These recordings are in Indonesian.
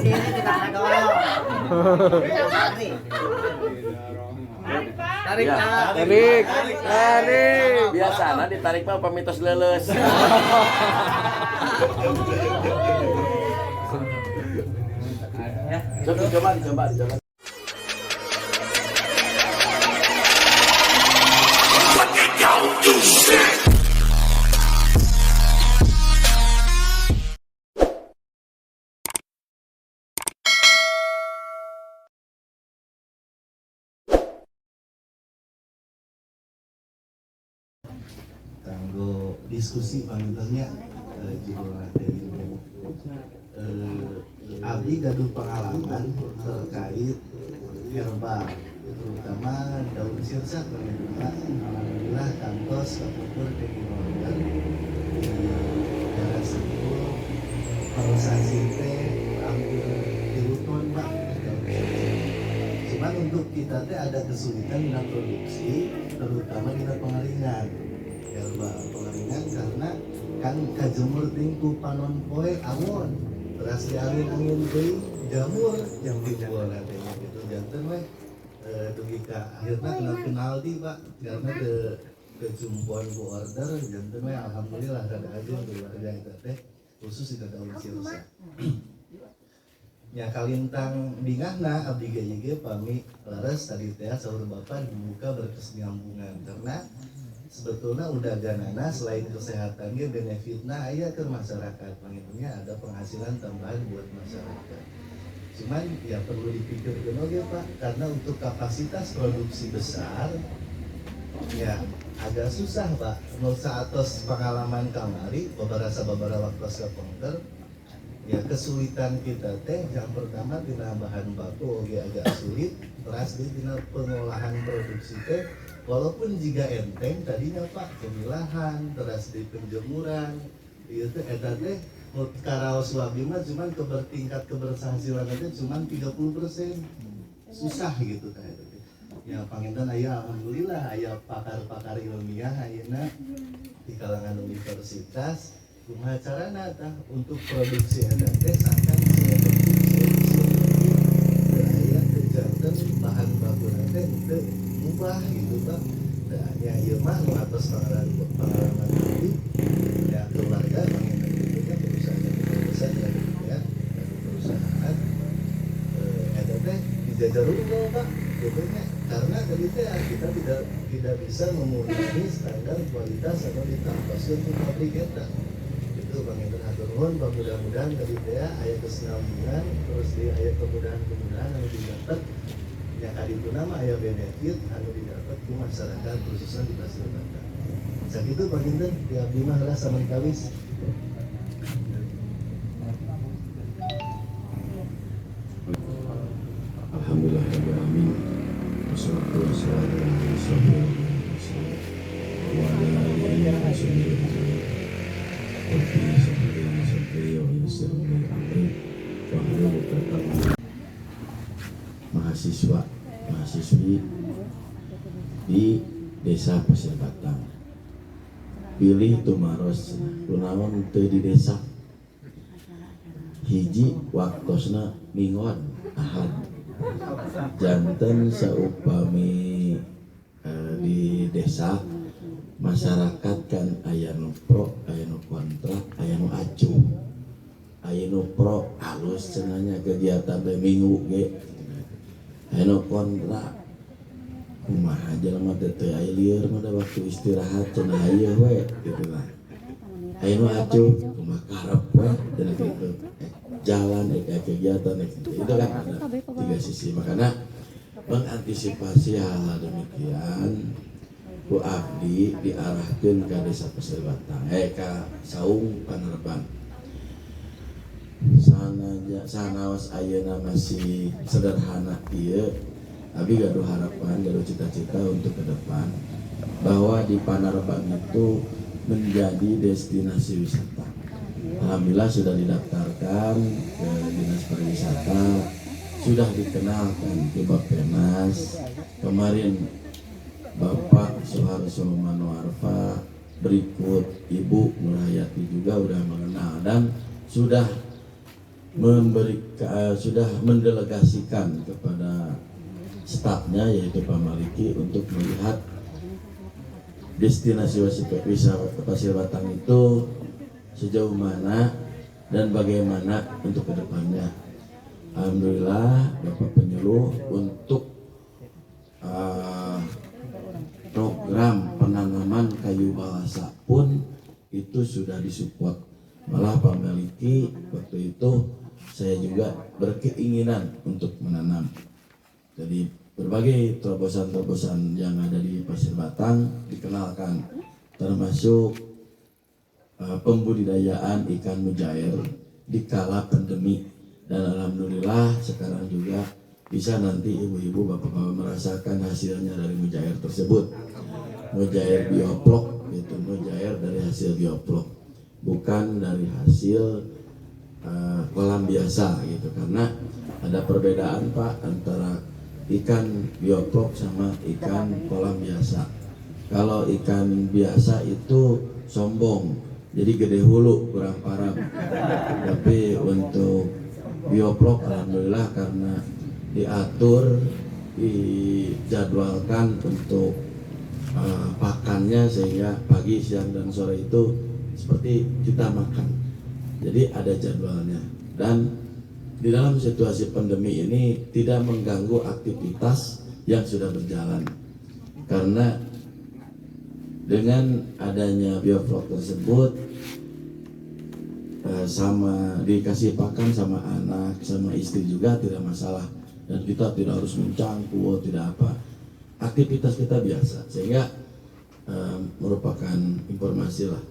sini kita dorong. Tarik. Tarik. Biasana ditarik mah pamitos leuleus. Coba. Kanggo diskusi pangitannya judul materi abdi gaduh pengalaman terkait herbal terutama daun sirsak alhamdulillah kantos kapupur dengan order di daerah Sentul prosesi teh hampir 3 ton Pak. Cuman untuk kita teh ada kesulitan dalam produksi terutama di pengeringan herbal pengeringan karena kan kajemur tingku panon poe awon teras dialin angin teuing jamur yang dijual katanya gitu janten we dugi ka akhirna kena penalti Pak karena kejumpuan ku order janten we alhamdulillah rada aja keluarga eta teh khusus di daun sirsa nya kalintang bingahna abdi ge pami leres tadi teh saur bapak dibuka berkesinambungan karena sebetulnya udah ganana selain kesehatannya benefitnya aya ke masyarakat panggilnya ada penghasilan tambahan buat masyarakat cuman ya perlu dipikirkan oke Pak karena untuk kapasitas produksi besar ya agak susah Pak menurut atas pengalaman kamari beberapa waktu sepongker ya kesulitan kita teh yang pertama dina bahan baku oke agak sulit terus dina pengolahan produksi teh walaupun jika enteng tadinya Pak pemilahan terus di penjemuran itu eta teh karaos wabi mah cuman tingkat keberhasilan aja cuman 30%. Susah gitu teh. Ya panginten aya alhamdulillah aya pakar-pakar ilmiah ayeuna di kalangan universitas kumaha carana tah untuk produksi eta teh sangkan aya janten bahan baku teh teu mubah gitu Pak. Nah, ya ieu mah nu atas pengalaman tadi ya keluarga panginten itu kan perusahaan besar ya perusahaan eta teh dijajar unggul Pak gitu nya karena tadi teh kita tidak bisa memenuhi standar kualitas atau ditampaskeun ku pabrik eta itu panginten hatur nuhun mudah-mudahan tadi teh aya kesinambungan terus di aya kemudahan anu didapat yang kaditu nama aya benefit anu didapat ku masyarakat khususnya di Pasir Bata. Sakitu panginten di abdi mah heula samentawis. Alhamdulillah rabbil alamin. Wassalatu wassalamu ala rasulillah wa ala alihi wa sahbihi mahasiswi di desa Pasir Batang pilih tumaros kunaon teu di desa hiji waktosna mingon ahad janten saupami di desa masyarakat kan aya nu pro aya nu kontra aya nu acuh aya nu pro halus cenanya kegiatan teh minggu ge aya nu kontra kumaha jelema teh aya lieur mah waktu istirahat cenah aya we gitu lah aya nu acuh kumaha karep we cenah kitu jalan kegiatan itu kan ada 3 sisi makanya mengantisipasi hal demikian ku abdi diarahkeun ka desa Pasir Batang ka saung Panerbang sanaos ayeuna masih sederhana ieu abdi gaduh harapan gaduh cita-cita untuk ke depan bahwa di Panerbang itu menjadi destinasi wisata. Alhamdulillah sudah didaftarkan ke Dinas Pariwisata, sudah dikenalkan ke Bappenas. Kemarin Bapak Soeharto Manoarfa berikut Ibu Nurhayati juga sudah mengenal dan sudah sudah mendelegasikan kepada stafnya yaitu Pak Maliki untuk melihat destinasi wisata Pasir Batang itu sejauh mana dan bagaimana untuk kedepannya. Alhamdulillah Bapak penyuluh untuk program penanaman kayu balasa pun itu sudah disupport. Malah Pak Maliki waktu itu saya juga berkeinginan untuk menanam. Jadi berbagai terobosan-terobosan yang ada di Pasir Batang dikenalkan, termasuk pembudidayaan ikan mujair di kala pandemi. Dan alhamdulillah sekarang juga bisa nanti ibu-ibu bapak-bapak merasakan hasilnya dari mujair tersebut. Mujair bioplok, itu mujair dari hasil bioplok, bukan dari hasil kolam biasa gitu. Karena ada perbedaan Pak antara ikan bioplok sama ikan kolam biasa. Kalau ikan biasa itu sombong, jadi gede hulu kurang parah. Tapi untuk bioplok alhamdulillah karena diatur, dijadwalkan untuk pakannya sehingga pagi, siang dan sore itu seperti kita makan. Jadi ada jadwalnya. Dan di dalam situasi pandemi ini tidak mengganggu aktivitas yang sudah berjalan. Karena dengan adanya bioplok tersebut sama dikasih pakan sama anak, sama istri juga tidak masalah. Dan kita tidak harus mencangkul, tidak apa. Aktivitas kita biasa. Sehingga merupakan informasi lah,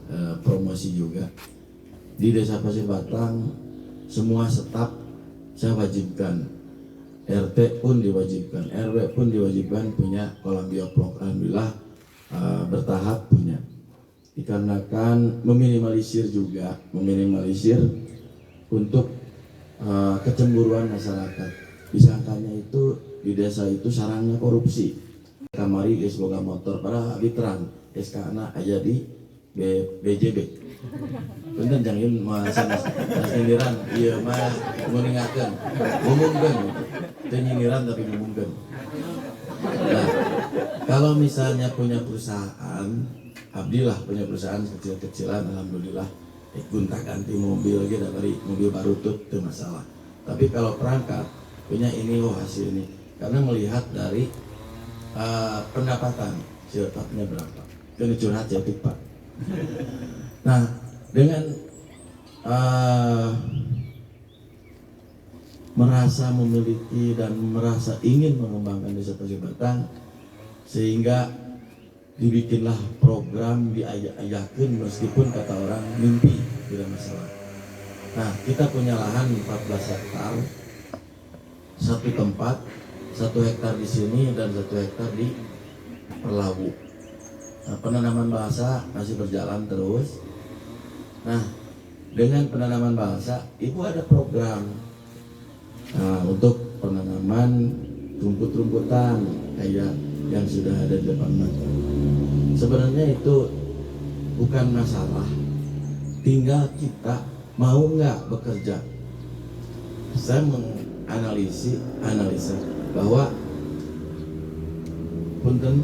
promosi juga. Di Desa Pasir Batang semua staf saya wajibkan, RT pun diwajibkan, RW pun diwajibkan punya kolam bioplok. Alhamdulillah bertahap punya. Dikarenakan meminimalisir untuk kecemburuan masyarakat. Disangkanya itu di desa itu sarangnya korupsi. Kamari geus boga motor pada habitran SK-na aya di BJB. Punten jangan mas nyindiran, iya mah mengingatkan, ngumumkan, itu nyindiran tapi ngumumkan. Nah, kalau misalnya punya perusahaan, abdilah punya perusahaan kecil-kecilan, alhamdulillah, gonta ganti mobil lagi dari mobil baru tuh masalah. Tapi kalau perangkat punya ini hasil ini, karena melihat dari pendapatan sifatnya berapa, kan curhat ya Pak. Nah, dengan merasa memiliki dan merasa ingin mengembangkan Desa Pasir Batang, sehingga dibikinlah program diayakan meskipun kata orang mimpi tidak masalah. Nah, kita punya lahan 14 hektar, satu tempat, 1 hektar di sini dan 1 hektar di Perlawu. Nah, penanaman balsa masih berjalan terus. Nah, dengan penanaman balsa, Ibu ada program untuk penanaman rumput-rumputan kayak yang sudah ada di depan mata. Sebenarnya itu bukan masalah, tinggal kita mau nggak bekerja. Saya menganalisa bahwa punten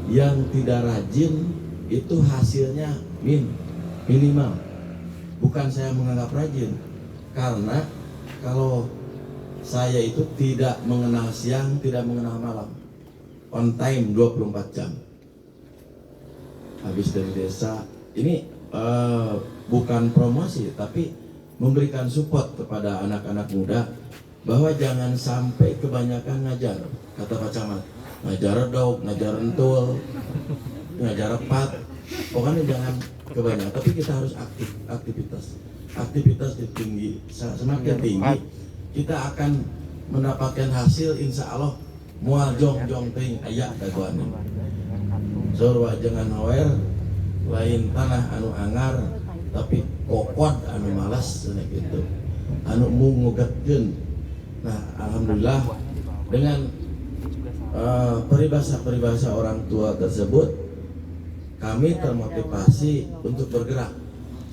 yang tidak rajin itu hasilnya minimal. Bukan saya menganggap rajin, karena kalau saya itu tidak mengenal siang, tidak mengenal malam, on time 24 jam. Habis dari desa ini bukan promosi, tapi memberikan support kepada anak-anak muda bahwa jangan sampai kebanyakan ngajar, kata Pak Camat, ngajar dog, ngajar entul, ngajar pat, pokoknya jangan kebanyakan, tapi kita harus aktivitas tinggi, semakin tinggi kita akan mendapatkan hasil insya Allah mual jong ting ayak dagoannya. Surwa jangan aware lain tanah anu angar tapi kokot anu malas gitu, anu mungugetkeun. Nah, alhamdulillah dengan peribahasa orang tua tersebut kami termotivasi untuk bergerak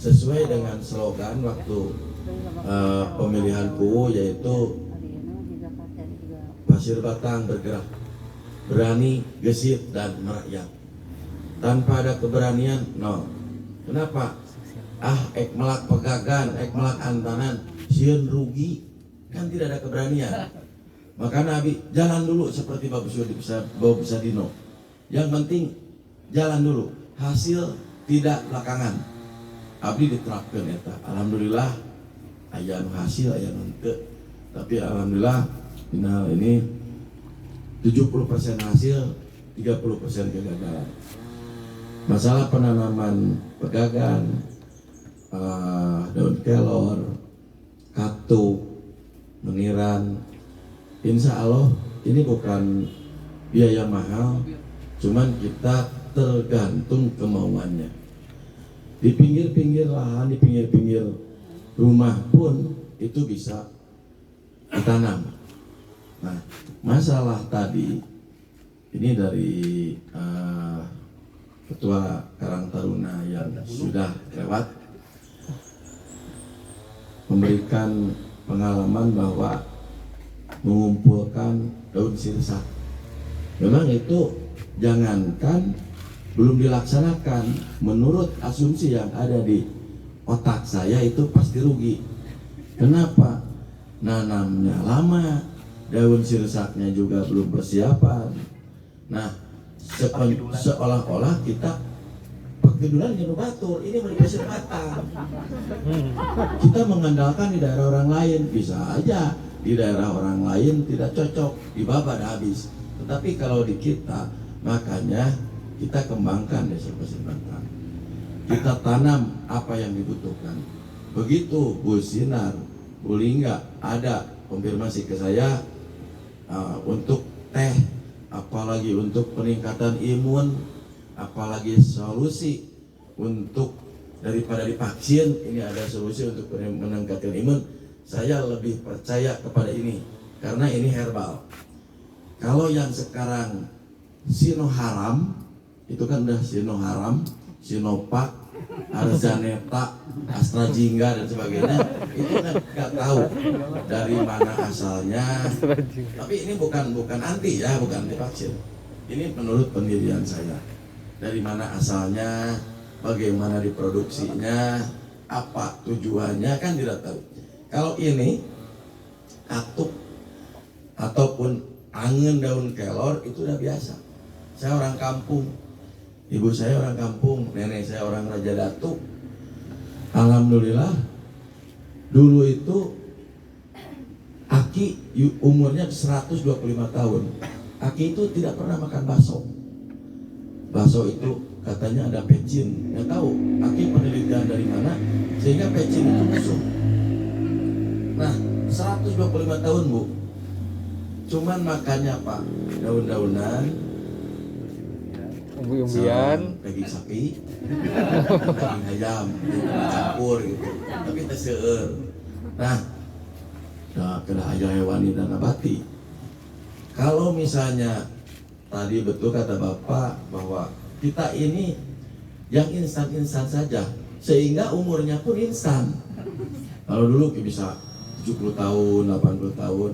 sesuai dengan slogan waktu pemilihan PUU yaitu Pasir Batang bergerak, berani, gesit, dan merakyat. Tanpa ada keberanian, no. Kenapa? Ek melak pegagan, ek melak antanan, sieun rugi, kan tidak ada keberanian. Maka Nabi jalan dulu seperti Bapak Sadino. Yang penting jalan dulu, hasil tidak belakangan. Abdi diterapkan eta. Alhamdulillah aya nu hasil aya nu teu. Tapi alhamdulillah ini 70% hasil, 30% kegagalan. Masalah penanaman pegagan, daun kelor, katuk, meniran, insya Allah ini bukan biaya mahal, cuman kita tergantung kemauannya. Di pinggir-pinggir lahan, di pinggir-pinggir rumah pun itu bisa ditanam. Nah, masalah tadi ini dari Ketua Karang Taruna yang sudah lewat memberikan pengalaman bahwa mengumpulkan daun sirsak. Memang itu jangankan belum dilaksanakan, menurut asumsi yang ada di otak saya itu pasti rugi. Kenapa? Nanamnya lama, daun sirsaknya juga belum persiapan. Nah, seolah-olah kita pakai duluan yang batur, ini berpasir batang. Kita mengandalkan di daerah orang lain, bisa aja di daerah orang lain tidak cocok, dibabad habis. Tetapi kalau di kita, makanya kita kembangkan desa pasir batang. Kita tanam apa yang dibutuhkan. Begitu Bu Sinar, Bu Lingga ada konfirmasi ke saya untuk teh, apalagi untuk peningkatan imun, apalagi solusi untuk daripada divaksin, ini ada solusi untuk meningkatkan imun. Saya lebih percaya kepada ini karena ini herbal. Kalau yang sekarang Sinoharam itu kan udah Sinoharam, Sinopak, Arzaneta, AstraZeneca dan sebagainya, itu kan nggak tahu dari mana asalnya. Tapi ini bukan anti ya, bukan anti vaksin. Ini menurut pendirian saya. Dari mana asalnya, bagaimana diproduksinya, apa tujuannya kan tidak tahu. Kalau ini katuk ataupun angin daun kelor itu udah biasa. Saya orang kampung, ibu saya orang kampung, nenek saya orang Raja Datu. Alhamdulillah dulu itu Aki umurnya 125 tahun. Aki itu tidak pernah makan bakso. Bakso itu katanya ada pecin. Nggak tahu Aki penelitian dari mana sehingga pecin itu busuk. Nah 125 tahun Bu, cuman makannya Pak daun-daunan, umbi-umbian, daging sapi, daging ayam, campur gitu. Tapi terseur. Nah, kena aja hewani dan nabati. Kalau misalnya tadi betul kata Bapak bahwa kita ini yang instan-instan saja, sehingga umurnya pun instan. Kalau dulu bisa 70 tahun, 80 tahun.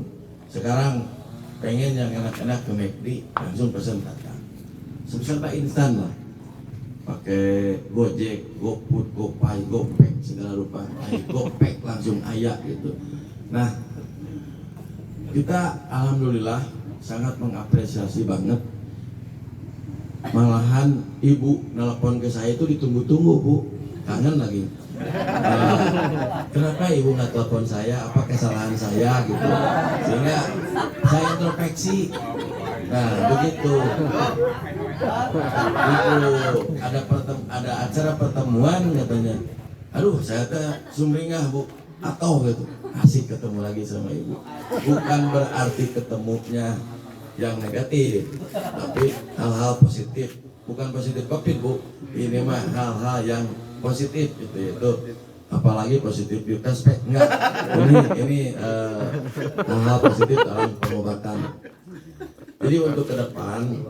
Sekarang pengen yang enak-enak ke McD, langsung pesen datang. Sebesar instan lah. Pakai Gojek, GoFood, GoPay, GoPay segala rupa. GoPay langsung ayah gitu. Nah, kita alhamdulillah sangat mengapresiasi banget. Malahan ibu nelpon ke saya itu ditunggu-tunggu Bu, kangen lagi. Kenapa ibu nggak telepon saya? Apa kesalahan saya gitu? Sehingga saya introspeksi. Nah begitu. Ada acara pertemuan katanya. Aduh saya teh sumringah Bu, atau gitu. Asik ketemu lagi sama ibu. Bukan berarti ketemunya yang negatif, tapi hal-hal positif. Bukan positif COVID Bu, ini mah hal-hal yang positif gitu, itu apalagi positif di prospek enggak, ini hal-hal positif dalam pengobatan. Jadi untuk ke depan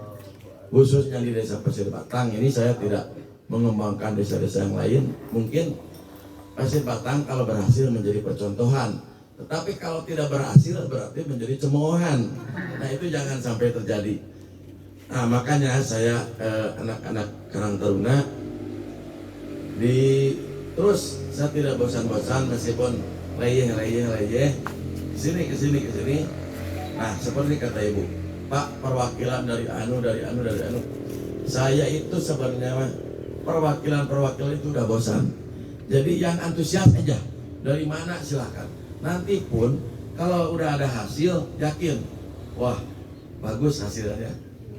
khususnya di desa Pasir Batang ini saya tidak mengembangkan desa-desa yang lain. Mungkin Pasir Batang kalau berhasil menjadi percontohan, tetapi kalau tidak berhasil berarti menjadi cemoohan. Nah itu jangan sampai terjadi. Nah makanya saya anak-anak Karang Taruna terus saya tidak bosan-bosan meskipun leyeh kesini. Nah seperti kata ibu, Pak perwakilan dari anu. Saya itu sebenarnya perwakilan itu udah bosan. Jadi yang antusias aja, dari mana silahkan. Nanti pun kalau udah ada hasil, yakin, wah bagus hasilnya,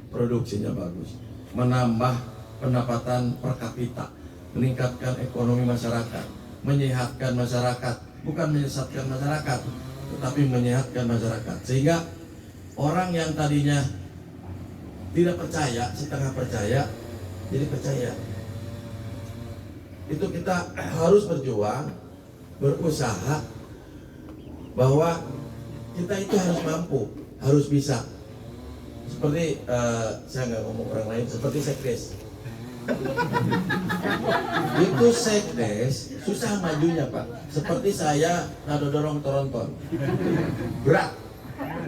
produksinya bagus, menambah pendapatan per kapita, meningkatkan ekonomi masyarakat, menyehatkan masyarakat, bukan menyesatkan masyarakat, tetapi menyehatkan masyarakat. Sehingga orang yang tadinya tidak percaya, setengah percaya, jadi percaya. Itu kita harus berjuang, berusaha bahwa kita itu harus mampu, harus bisa. Seperti saya nggak ngomong orang lain, seperti sekdes. Itu sekdes susah majunya Pak. Seperti saya nado dorong tronton, berat.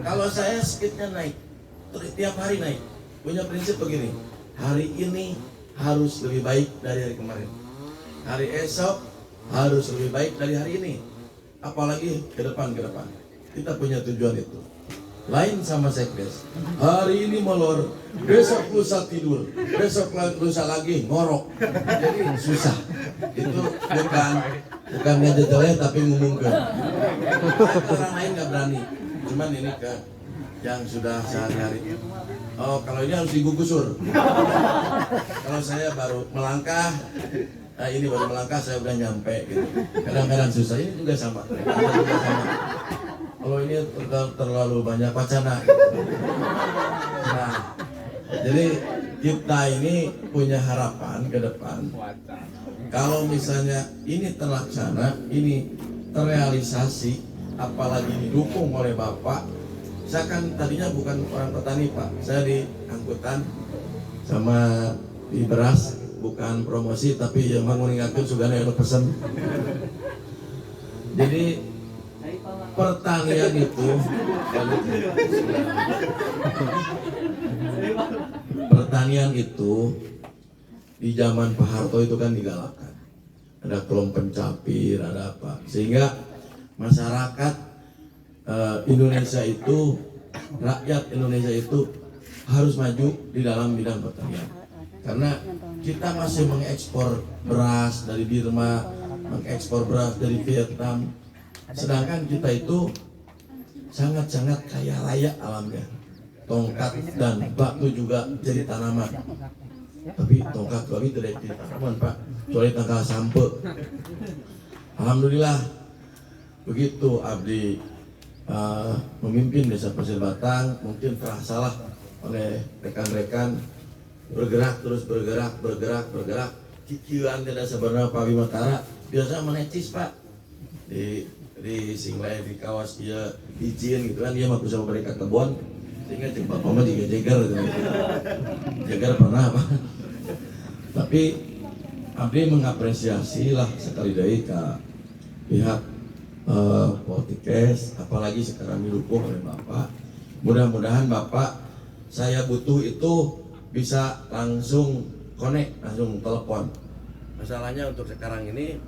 Kalau saya speednya naik, tiap hari naik. Punya prinsip begini, hari ini harus lebih baik dari hari kemarin. Hari esok harus lebih baik dari hari ini. Apalagi ke depan. Kita punya tujuan itu. Lain sama sekdes. Hari ini molor, besok lusa tidur, besok lusa lagi ngorok. Jadi susah. Itu bukan ngejejelnya tapi ngumumkan. Orang lain nggak berani. Cuman ini ke yang sudah sehari-hari. Oh kalau ini harus digusur. Kalau saya baru melangkah. Nah ini baru melangkah saya udah nyampe gitu. Kadang-kadang susah, ini juga sama. Kalau ini terlalu banyak wacana. Nah, jadi kita ini punya harapan ke depan. Kalau misalnya ini terlaksana, ini terrealisasi, apalagi didukung oleh Bapak. Saya kan tadinya bukan orang petani Pak, saya di angkutan sama di beras. Bukan promosi tapi yang mengingatkan sudah ada yang pesen. Jadi pertanian itu di zaman Pak Harto itu kan digalakkan. Ada kelom pencapir, ada apa. Sehingga masyarakat Indonesia itu, rakyat Indonesia itu harus maju di dalam bidang pertanian. Karena kita masih mengekspor beras dari Burma, mengekspor beras dari Vietnam. Sedangkan kita itu sangat-sangat kaya raya alamnya. Tongkat dan batu juga jadi tanaman. Tapi tongkat kami tidak jadi tanaman Pak, kecuali tangkal sampe. Alhamdulillah begitu abdi memimpin desa Pasir Batang, mungkin terasa lah oleh rekan-rekan. Bergerak. Kikiran tidak sebenarnya Pak Bimatara biasa menecis Pak di singlai di kawas dia izin gitu kan, dia mau sama mereka kebun sehingga cepat mama juga jeger pernah Pak. Tapi abdi mengapresiasi lah sekali dari ke pihak Poltikes, apalagi sekarang didukung oleh Bapak. Mudah-mudahan Bapak, saya butuh itu bisa langsung connect, langsung telepon. Masalahnya untuk sekarang ini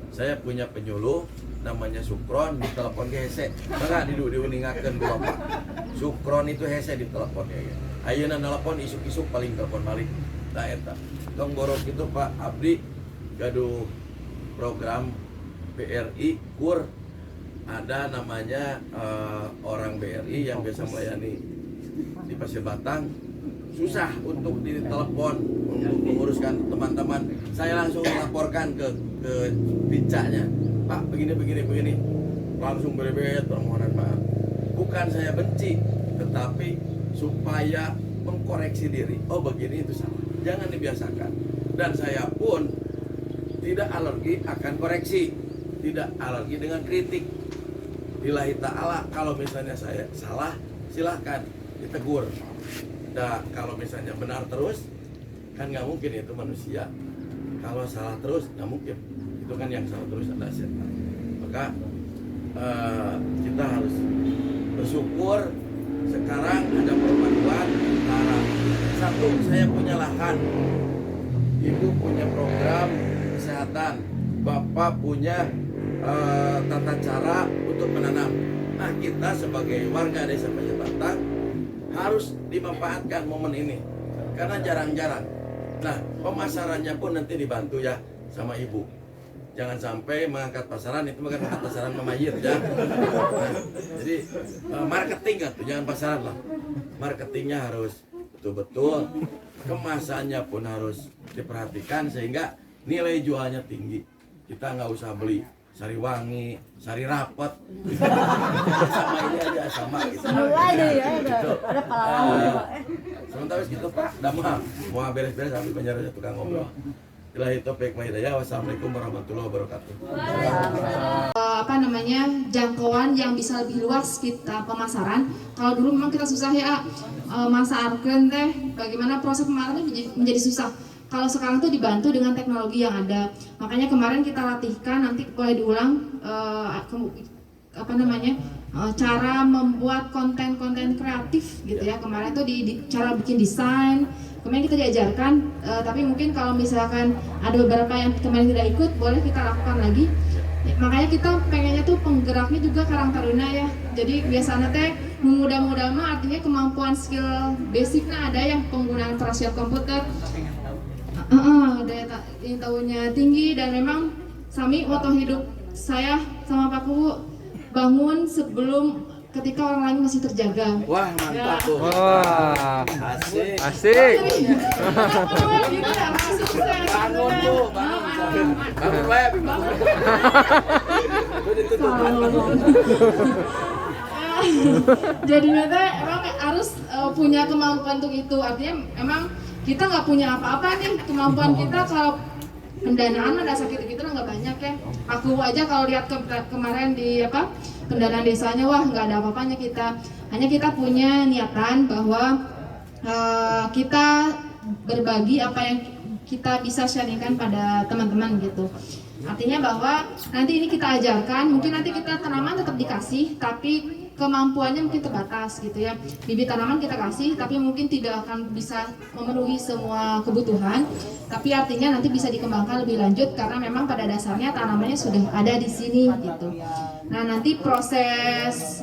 saya punya penyuluh namanya Sukron, di telepon ke hese. Enggak diuningakeun ku Bapak. Sukron itu hese di telepon ya. Ayeuna telepon isuk-isuk paling telepon balik. Da eta. Tong borok itu Pak Abdi gaduh program BRI KUR, ada namanya orang BRI yang biasa melayani di Pasir Batang. Susah untuk ditelepon untuk menguruskan teman-teman. Saya langsung melaporkan ke bincanya, Pak begini, langsung berbeda permohonan maaf. Bukan saya benci, tetapi supaya mengkoreksi diri. Oh begini itu salah, jangan dibiasakan. Dan saya pun tidak alergi akan koreksi, tidak alergi dengan kritik. Lillahi ta'ala, kalau misalnya saya salah silahkan ditegur. Nah, kalau misalnya benar terus, kan nggak mungkin itu manusia. Kalau salah terus, nggak mungkin. Itu itu kan yang selalu terus ada setan. Maka kita harus bersyukur sekarang ada perpaduan antara satu, saya punya lahan, ibu punya program kesehatan, bapak punya tata cara untuk menanam. Nah, kita sebagai warga desa Pajabatan harus dimanfaatkan momen ini karena jarang-jarang. Nah, pemasarannya pun nanti dibantu ya sama ibu. Jangan sampai mengangkat pasaran itu bukan mengangkat pasaran memayit ya. Nah, jadi marketing kan tuh, jangan pasaran lah. Marketingnya harus betul-betul, kemasannya pun harus diperhatikan sehingga nilai jualnya tinggi. Kita nggak usah beli sari wangi, sari rapet, sama ini aja sama gitu. Ada pengalaman. Sementara gitu Pak, udah mau beres-beres sambil penjara tukang ngobrol. Ilahi taufiq wa hidayah. Wassalamualaikum warahmatullahi wabarakatuh. Jangkauan yang bisa lebih luas kita pemasaran. Kalau dulu memang kita susah ya masarkan teh, bagaimana proses pemasarannya menjadi susah. Kalau sekarang tuh dibantu dengan teknologi yang ada. Makanya kemarin kita latihkan, nanti boleh diulang cara membuat konten-konten kreatif gitu ya. Kemarin tuh di cara bikin desain. Kemarin kita diajarkan, tapi mungkin kalau misalkan ada beberapa yang kemarin tidak ikut, boleh kita lakukan lagi. Makanya kita pengennya tuh penggeraknya juga Karang Taruna ya. Jadi biasanya teh muda-muda mah artinya kemampuan skill basicnya ada yang penggunaan perangkat komputer. Daya yang tahunya tinggi, dan memang Sami moto hidup saya sama Pak Kubu bangun sebelum ketika orang lain masih terjaga. Wah, mantap tuh. Wah, Asik. asik. Bangun tuh, bangun. Bangun web. Itu ditutup. Jadi nanti emang harus punya kemampuan untuk itu. Artinya emang kita nggak punya apa-apa nih, kemampuan kita kalau pendanaan ada sakit gitu nggak banyak ya. Aku aja kalau lihat kemarin di pendanaan desanya, wah nggak ada apa-apanya kita. Hanya kita punya niatan bahwa kita berbagi apa yang kita bisa sharingkan pada teman-teman gitu. Artinya bahwa nanti ini kita ajarkan, mungkin nanti kita tanaman tetap dikasih, tapi kemampuannya mungkin terbatas gitu ya. Bibit tanaman kita kasih, tapi mungkin tidak akan bisa memenuhi semua kebutuhan. Tapi artinya nanti bisa dikembangkan lebih lanjut karena memang pada dasarnya tanamannya sudah ada di sini gitu. Nah, nanti proses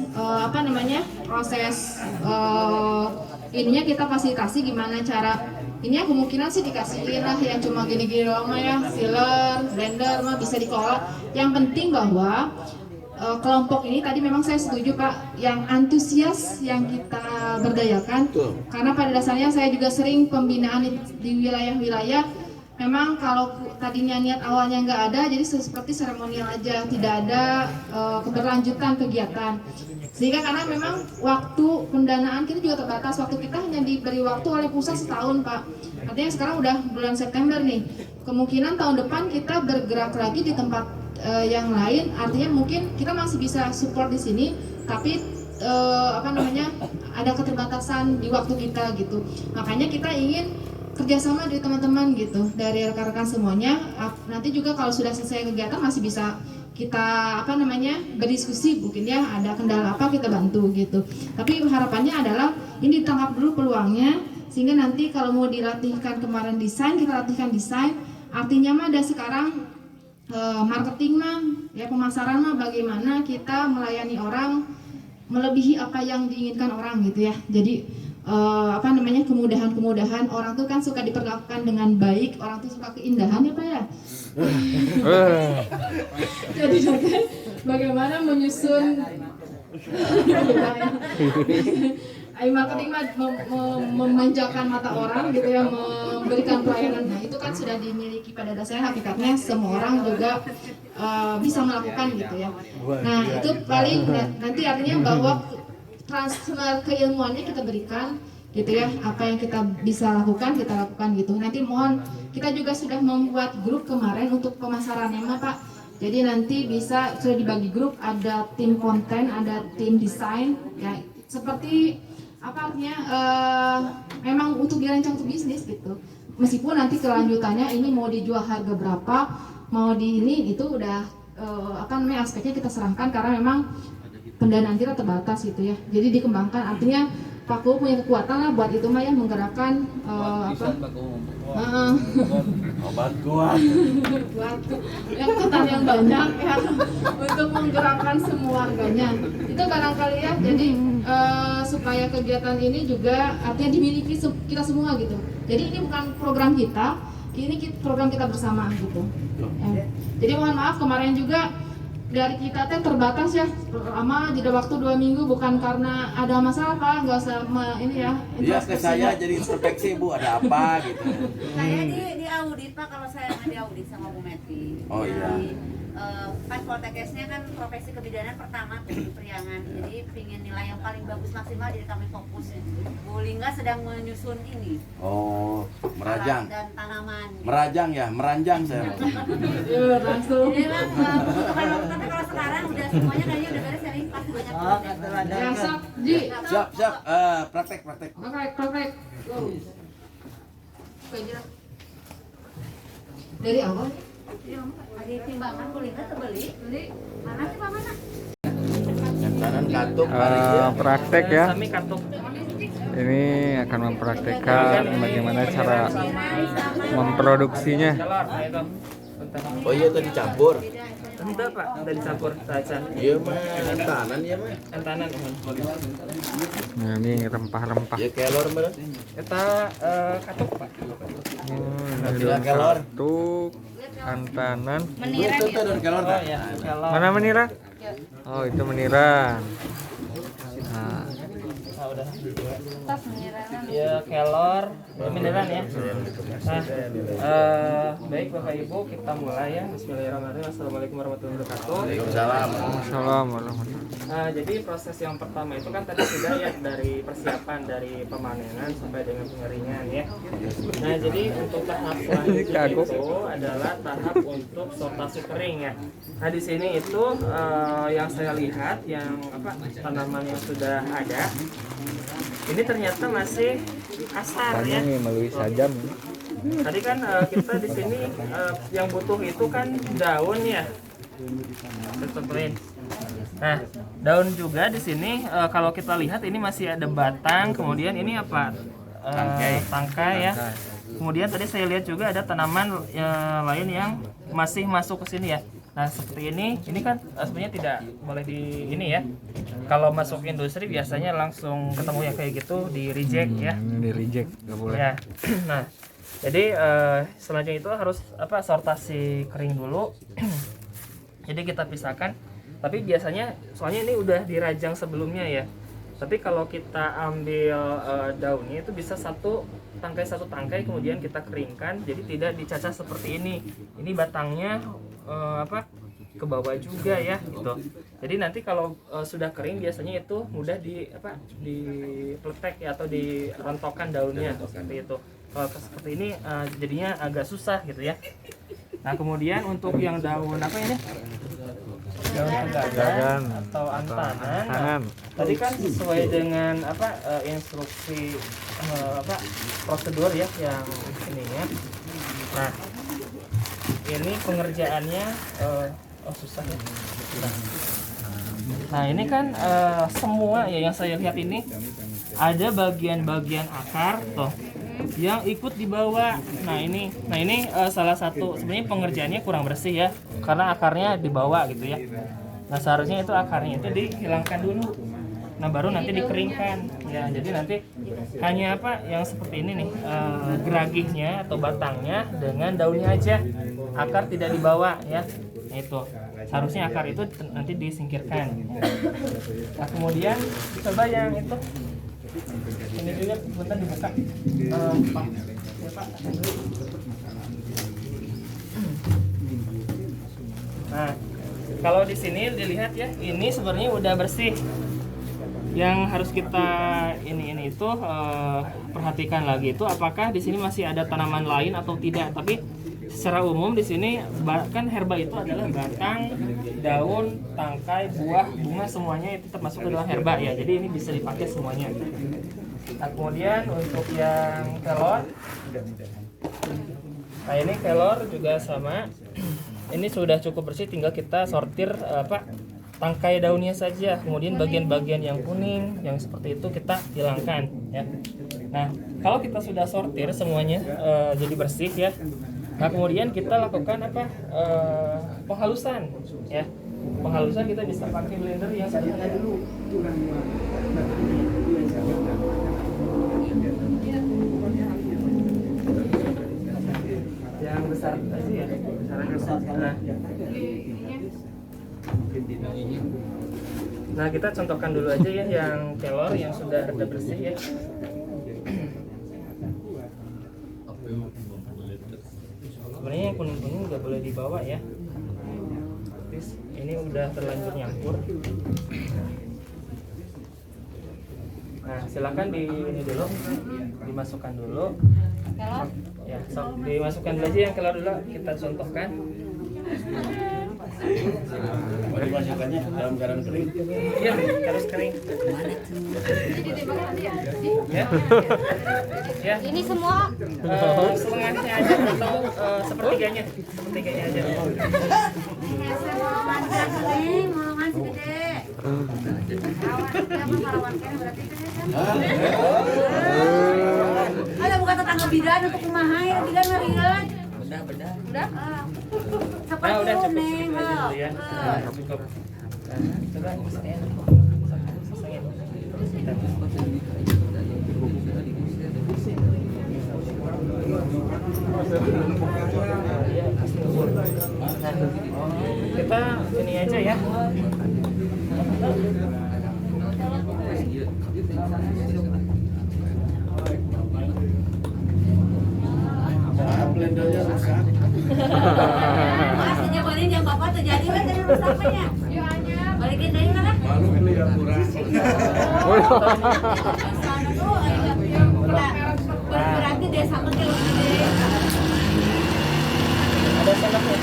ininya kita fasilitasi gimana cara ini ya, kemungkinan sih dikasihin lah yang cuma gini-gini doang mah ya, sealer, blender mah bisa dikelola. Yang penting bahwa kelompok ini tadi memang saya setuju Pak, yang antusias yang kita berdayakan. Karena pada dasarnya saya juga sering pembinaan di wilayah-wilayah. Memang kalau tadinya niat awalnya nggak ada, jadi seperti seremonial aja, tidak ada keberlanjutan kegiatan. Sehingga karena memang waktu pendanaan kita juga terbatas, waktu kita hanya diberi waktu oleh pusat setahun Pak. Artinya sekarang udah bulan September nih, kemungkinan tahun depan kita bergerak lagi di tempat yang lain. Artinya mungkin kita masih bisa support di sini, tapi ada keterbatasan di waktu kita gitu. Makanya kita ingin kerjasama dari teman-teman gitu, dari rekan-rekan semuanya. Nanti juga kalau sudah selesai kegiatan masih bisa kita berdiskusi, mungkin ya ada kendala apa kita bantu gitu. Tapi harapannya adalah ini ditangkap dulu peluangnya, sehingga nanti kalau mau dilatihkan kemarin desain, kita latihkan desain. Artinya mah ada sekarang marketing mah ya, pemasaran mah bagaimana kita melayani orang melebihi apa yang diinginkan orang gitu ya. Jadi kemudahan orang tuh kan suka diperlakukan dengan baik, orang tuh suka keindahan ya Pak ya. Jadi kan bagaimana menyusun marketing memanjakan mata orang gitu ya, memberikan pelayanan. Nah itu kan sudah dimiliki pada dasarnya, hakikatnya semua orang juga bisa melakukan gitu ya. Nah itu paling nanti artinya bahwa transfer keilmuannya kita berikan gitu ya, apa yang kita bisa lakukan kita lakukan gitu. Nanti mohon, kita juga sudah membuat grup kemarin untuk pemasarannya Pak. Jadi nanti bisa sudah dibagi grup, ada tim konten, ada tim desain ya, seperti memang untuk dirancang untuk bisnis gitu. Meskipun nanti kelanjutannya ini mau dijual harga berapa, mau di ini itu udah aspeknya kita serahkan karena memang pendanaan kita terbatas gitu ya. Jadi dikembangkan, artinya Pak Kuo punya kekuatan lah buat itu mah ya, menggerakkan Obat kuat. buat yang ketan yang banyak ya untuk menggerakkan semua warganya. Itu barangkali ya. Jadi supaya kegiatan ini juga artinya dimiliki kita semua gitu. Jadi ini bukan program kita, ini program kita bersama gitu. Jadi mohon maaf kemarin juga dari kita teh terbatas ya, lama jeda waktu 2 minggu, bukan karena ada masalah Pak, nggak usah ini ya. Iya, ke saya jadi introspeksi Bu, ada apa gitu. Saya di audit Pak, kalau saya nggak diaudit sama Bu Meti. Oh iya. Kan Poltekesnya kan profesi kebidanan pertama tuh di Priangan, jadi pingin nilai yang paling bagus maksimal, jadi kami fokus ya. Bu Lingga sedang menyusun ini. Oh, merajang. Alat dan tanaman. Merajang ya, meranjang saya. Iya langsung. Jadi memang butuhkan waktu, tapi kalau sekarang udah semuanya kayaknya udah beres ya, ini pasti banyak banget. Ya sok, Ji. Siap. Praktek. Praktek. Oke, jelas. Dari awal Ada timbangan Bu Lingga beli. Mana sih Pak, mana? Yang kanan katuk, hari ya. Praktek ya. Ini akan mempraktekkan bagaimana cara memproduksinya. Oh iya, itu dicampur. Enggak Pak, udah dicampur saja. Iya mah, entanan ya mah. Entanan Nah, ini rempah-rempah. Ya kelor mah. kita katuk Pak. Ini Tidak daun kelor. katuk, antanan. Itu daun kelor Oh tak? ya, kalau Mana menira? Oh, itu menira. Nah, udah. Ya kelor, mineran ya. Nah, baik Bapak Ibu, kita mulai ya. Bismillahirrahmanirrahim. Assalamualaikum warahmatullahi wabarakatuh. Waalaikumsalam. Assalamualaikum warahmatullahi. Jadi proses yang pertama itu kan tadi sudah ya, dari persiapan dari pemanenan sampai dengan pengeringan ya. Nah jadi untuk tahap selanjutnya itu adalah tahap untuk sortasi kering ya. Nah di sini itu yang saya lihat yang tanaman yang sudah ada ini ternyata masih kasar ya. Ini melalui sajam. Tadi kan kita di sini yang butuh itu kan daun ya. Tetepin. Nah, daun juga di sini kalau kita lihat ini masih ada batang, kemudian ini apa? Tangkai ya. Kemudian tadi saya lihat juga ada tanaman lain yang masih masuk ke sini ya. Nah, seperti ini kan sebenarnya tidak boleh di ini ya. Kalau masuk industri biasanya langsung ketemu yang kayak gitu di reject ya. Di reject, nggak boleh. Ya. Nah, jadi selanjutnya itu harus sortasi kering dulu. Jadi kita pisahkan. Tapi biasanya soalnya ini udah dirajang sebelumnya ya. Tapi kalau kita ambil daunnya itu bisa satu tangkai kemudian kita keringkan, jadi tidak dicacah seperti ini. Ini batangnya ke bawah juga ya gitu. Jadi nanti kalau sudah kering biasanya itu mudah dipletek ya, atau dirontokkan daunnya seperti itu. Kalau seperti ini jadinya agak susah gitu ya. Nah kemudian untuk yang daun ini? Daun pegagan atau antanan. Nah, tadi kan sesuai dengan instruksi prosedur ya yang ininya. Nah ini pengerjaannya susah ya. Nah ini kan semua ya yang saya lihat ini ada bagian-bagian akar tuh yang ikut dibawa. Nah ini salah satu sebenarnya pengerjaannya kurang bersih ya, karena akarnya dibawa gitu ya. Nah seharusnya itu akarnya itu dihilangkan dulu. Nah baru nanti dikeringkan ya. Jadi nanti hanya yang seperti ini nih, geragihnya atau batangnya dengan daunnya aja, akar tidak dibawa ya. Nah, itu seharusnya akar itu nanti disingkirkan. Nah kemudian coba yang itu ini juga bentar dibuka. Pak. Ya, Pak. Nah, kalau di sini dilihat ya, ini sebenarnya udah bersih. Yang harus kita ini itu perhatikan lagi itu apakah di sini masih ada tanaman lain atau tidak. Tapi secara umum di sini kan herba itu adalah batang, daun, tangkai, buah, bunga, semuanya itu termasuk ke dalam herba ya. Jadi ini bisa dipakai semuanya. Nah, kemudian untuk yang kelor, nah ini kelor juga sama. ini sudah cukup bersih, tinggal kita sortir tangkai daunnya saja, kemudian bagian-bagian yang kuning yang seperti itu kita hilangkan ya. Nah, kalau kita sudah sortir semuanya jadi bersih ya. Nah, kemudian kita lakukan penghalusan ya. Penghalusan kita bisa pakai blender yang sederhana dulu. Yang besar aja ya, besar. Nah, kita contohkan dulu aja ya yang kelor yang sudah reda bersih ya. Sebenarnya yang kuning-kuning nggak boleh dibawa ya. Ini udah terlanjur nyampur. Nah, silakan ini dulu, dimasukkan dulu. Kelor. Ya, dimasukkan dulu aja yang kelor dulu, kita contohkan. Dimasukkannya dalam garam kering. Iya, harus kering. Ya. Ya. Ini semua Setengahnya aja atau sepertiganya aja. Molongan si gede. Ada bukan tetangga bidan untuk kumaha ya bidan ngarian. Udah. Seperti Udah cukup Neng. aja dulu ya. Cukup. Coba saya kita ini aja ya. Blendernya rusak. Mas nyobain yang bapak terjadi kan dari rusaknya. Balikin dari mana? Malu beli yang murah. Berarti dia sama kayak gede. Ada sendoknya.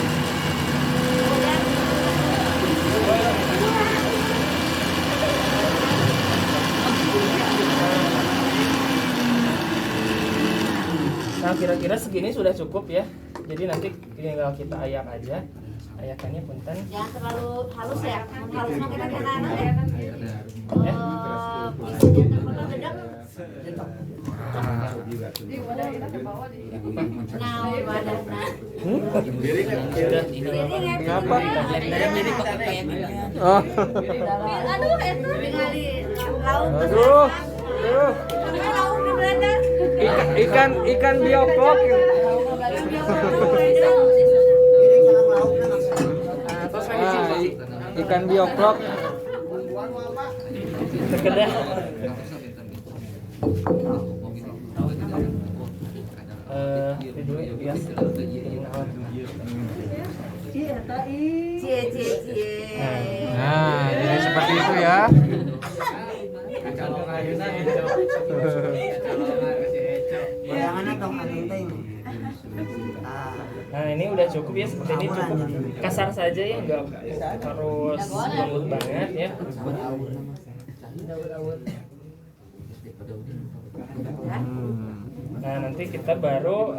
Nah, kira-kira segini sudah cukup ya. Jadi nanti tinggal kita ayak aja. Ayakannya punten. Jangan terlalu halus ya. Halus mah kita kena anak ya. Ya. Bisa dia terpotong gedang. Nah, wadah. Kenapa? Oh. Aduh, itu ningali lauk. Aduh. Lauk di blender. Ikan bioklok. Ikan bioklok. Sekedar. Cie. Nah, jadi seperti itu ya. Nah, ini udah cukup ya, seperti ini cukup kasar saja ya, nggak harus lembut banget ya. Nah, nanti kita baru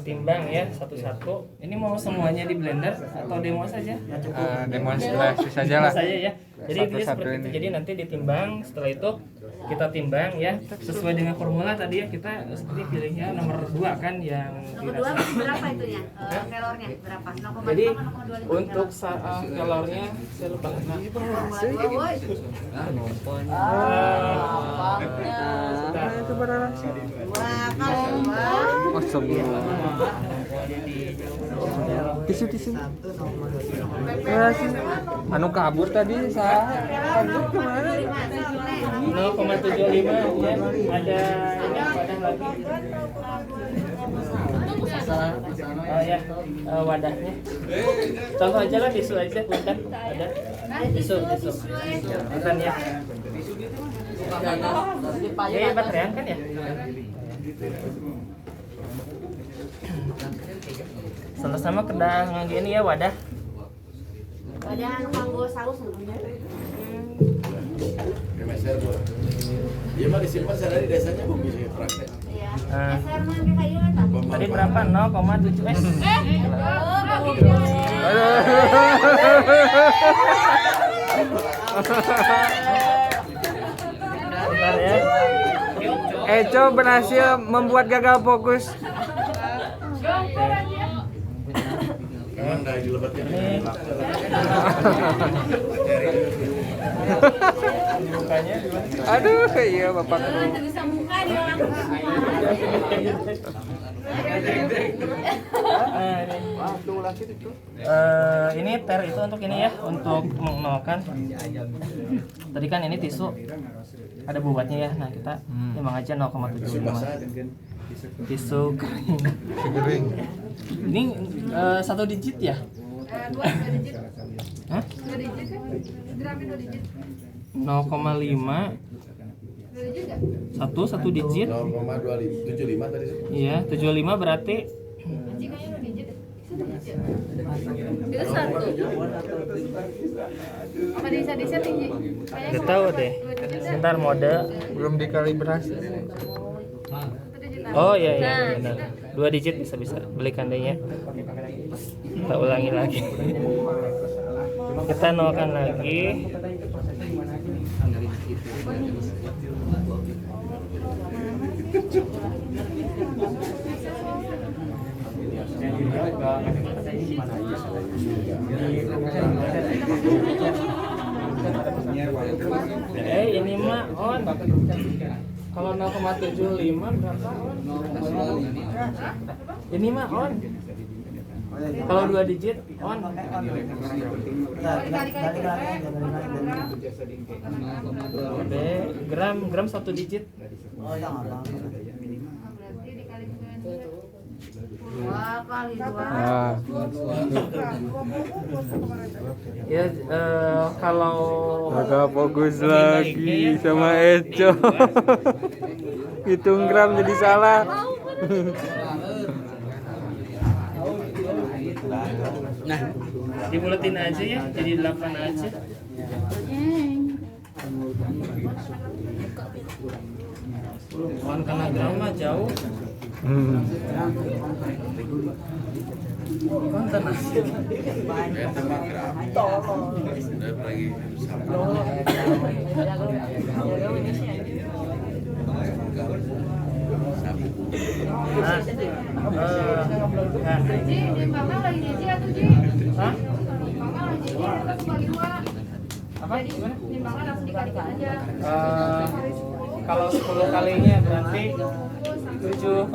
timbang ya satu-satu. Ini mau semuanya di blender atau demo saja? Demonstrasi saja lah. Saja ya. Jadi intinya Satu-satu seperti ini. itu. Jadi nanti ditimbang, setelah itu kita timbang ya sesuai dengan formula tadi ya, kita seperti pilihnya nomor 2 kan yang Nomor 2 berapa itunya? Kelornya berapa? 0,5 jadi 0,25 untuk kalornya saya lupa. Nah, Itu beneran sih. Wah, Tisu. Ya sih. Anu kabur tadi kabur kemana? 0,75 ya, ada wadah lagi. Oh ya, wadahnya. Contoh aja lah, tisu aja, bukan ada. Tisu. Bukan ya. Ya, baterai kan ya. Sama-sama kedang gini ya wadah. Wadah anu kanggo saus namanya. Gemeser, Bu. Iya mah disimpan saya di desanya belum bisa praktek. Iya. Ah. Eser mah ke kayu eta. Tadi berapa? 0,7 S. Bentar ya. Eco berhasil membuat gagal fokus. Emang dah dilebatkan Ini mukanya Aduh, iya Bapak. Bisa muka dia langsung. Ini ter itu untuk ini ya, untuk mengenalkan. Tadi kan ini tisu ada bobotnya ya. Nah kita timbang aja 0,75 tisu kering. Ini 1 digit ya? 2 digit. Hah? 2 digit kan? Gramnya 2 digit. 0,5 2 digit enggak? 1 digit. 0,75 tadi. Iya, 75 berarti Anjing kayaknya 2 digit. Itu satu. Apa bisa tinggi? nggak tahu deh. Sebentar mode. Belum dikalibrasi. Oh iya iya benar. 2 digit bisa belikan deh ya. Kita ulangi lagi. Kita nolkan lagi. Ini mah on. Kalau 0,75 berapa on? Ini mah on. Kalau 2 digit on. Oke, gram 1 digit. Dua kali dua. Ah, Ya kalau gagal fokus lagi sama Eco. Hitung gram jadi salah. nah dibuletin aja ya, jadi 8 aja. On kena gram mah jauh. Konten asli. Eta mah gram. Udah lagi sama. Ji, timbangnya lagi Ji atau Ji? Hah? Timbangnya lagi Ji, langsung bagi 2. Apa? Gimana? Timbangnya langsung dikalikan aja. Kalau 10 kalinya berarti 7,5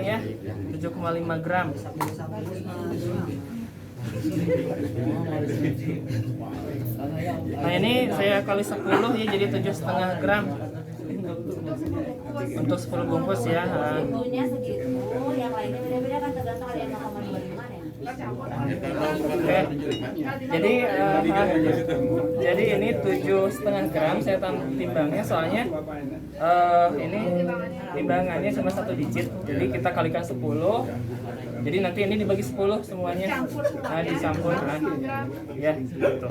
ya. 7,5 gram. Nah ini saya kali 10 ya jadi 7,5 gram. Untuk 10 bungkus ya. Tentunya segitu, yang lainnya beda-beda kan tergantung ada yang 0,25 ya. Oke. Jadi ini 7,5 gram saya timbangnya soalnya ini timbangannya cuma 1 digit. Jadi kita kalikan 10. Jadi nanti ini dibagi 10 semuanya. Nah, dicampur nah. Ya, gitu.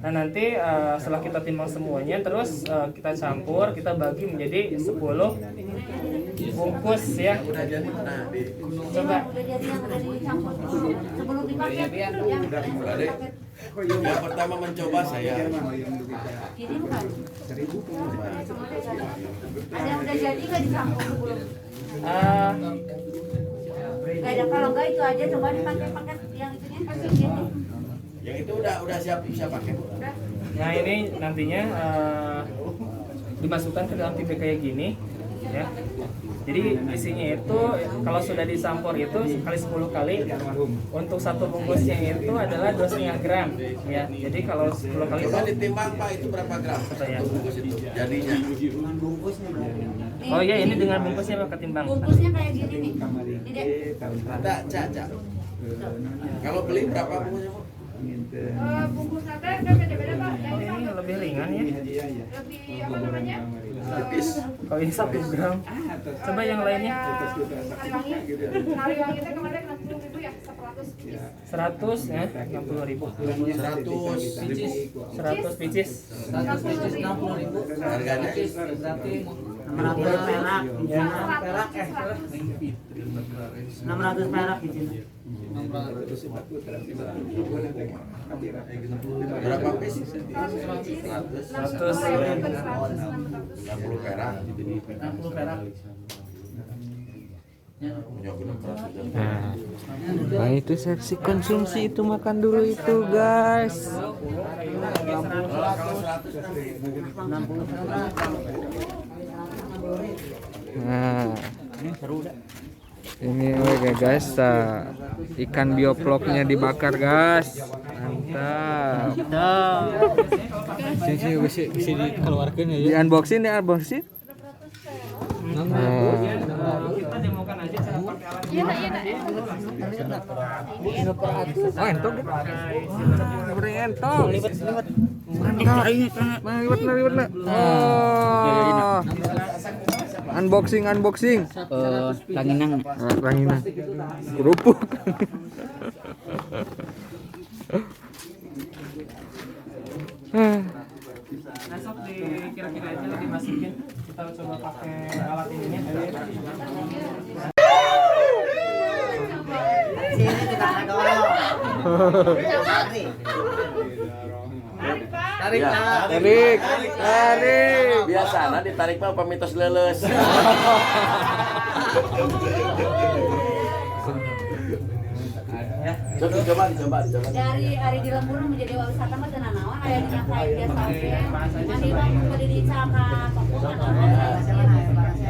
Nah, nanti setelah kita timbang semuanya terus kita campur, kita bagi menjadi 10 bungkus ya. Udah jadi nah di Coba. Udah jadi yang udah dicampur. Sebelum dipakai yang Udah deh. Yang pertama mencoba saya. ini bukan. Ada yang udah jadi nggak dicampur sebelum? Nggak ada, kalau nggak itu aja coba dipakai paket yang itunya gini. Yang itu udah siap bisa pakai. Nah, ini nantinya dimasukkan ke dalam tipe kayak gini ya. Jadi isinya itu kalau sudah dicampur itu kali 10 kali untuk satu bungkusnya itu adalah 2,5 gram ya. Jadi kalau 10 kali Coba itu ditimbang Pak itu berapa gram? ya. Bungkus itu jadinya. Oh ya, ini dengan bungkusnya Pak ketimbang. Bungkusnya kayak gini nih. Ini deh. Ada Caca. Kalau beli berapa bungkusnya Bu? Bungkus nate kan beda-beda Pak. Yang Oh, ini lebih ringan ya. lebih apa namanya? Kalau ini 1 gram. Coba yang lainnya. Kariwangi itu kemarin 60.000 ya, 100. 100 ya, 60.000. 100 picis. 60.000. Harganya Berarti 600 perak. 600 perak di sini. berapa piece? 100. 60 perak. 60 perak. Punya gunung keras aja. Nah itu seksi konsumsi itu makan dulu itu guys. Nah ini oke guys, ikan bioploknya dibakar guys, mantap. Sini bisa dikeluarkan ya. Di unboxing ya, unboxing. Oh. Kita demokan aja cara pakai alat. Iya, iya. Oh, entok gitu. Beri entok. Mantap. Liwat. Oh. Unboxing. Langinang. Ranginang. Kerupuk. Besok kira-kira aja lah dimasukin. Kita coba pakai alat ininya. Sini kita dorong. Tarik. Ya. Tarik. Biasana ditarik mah pamitos leuleus. Coba dicoba. Dari hari di lembur menjadi wisata mah tenan naon aya dina kain dia sampe. Mandi mah kudu dicaka fokus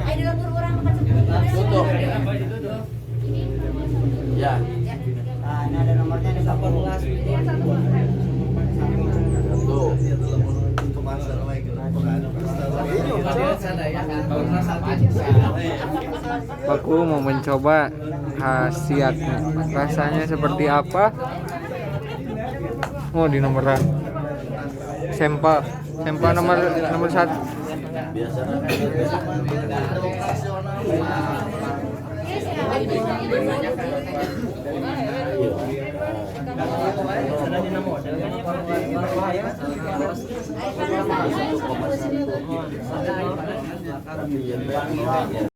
aya di lembur urang mah Tutup. Ya. Ini ada nomornya di lapor luas. Tuh. Aku mau mencoba khasiatnya. Rasanya seperti apa? Oh, di nomoran. Sampel nomor 1. Biasana Ayo,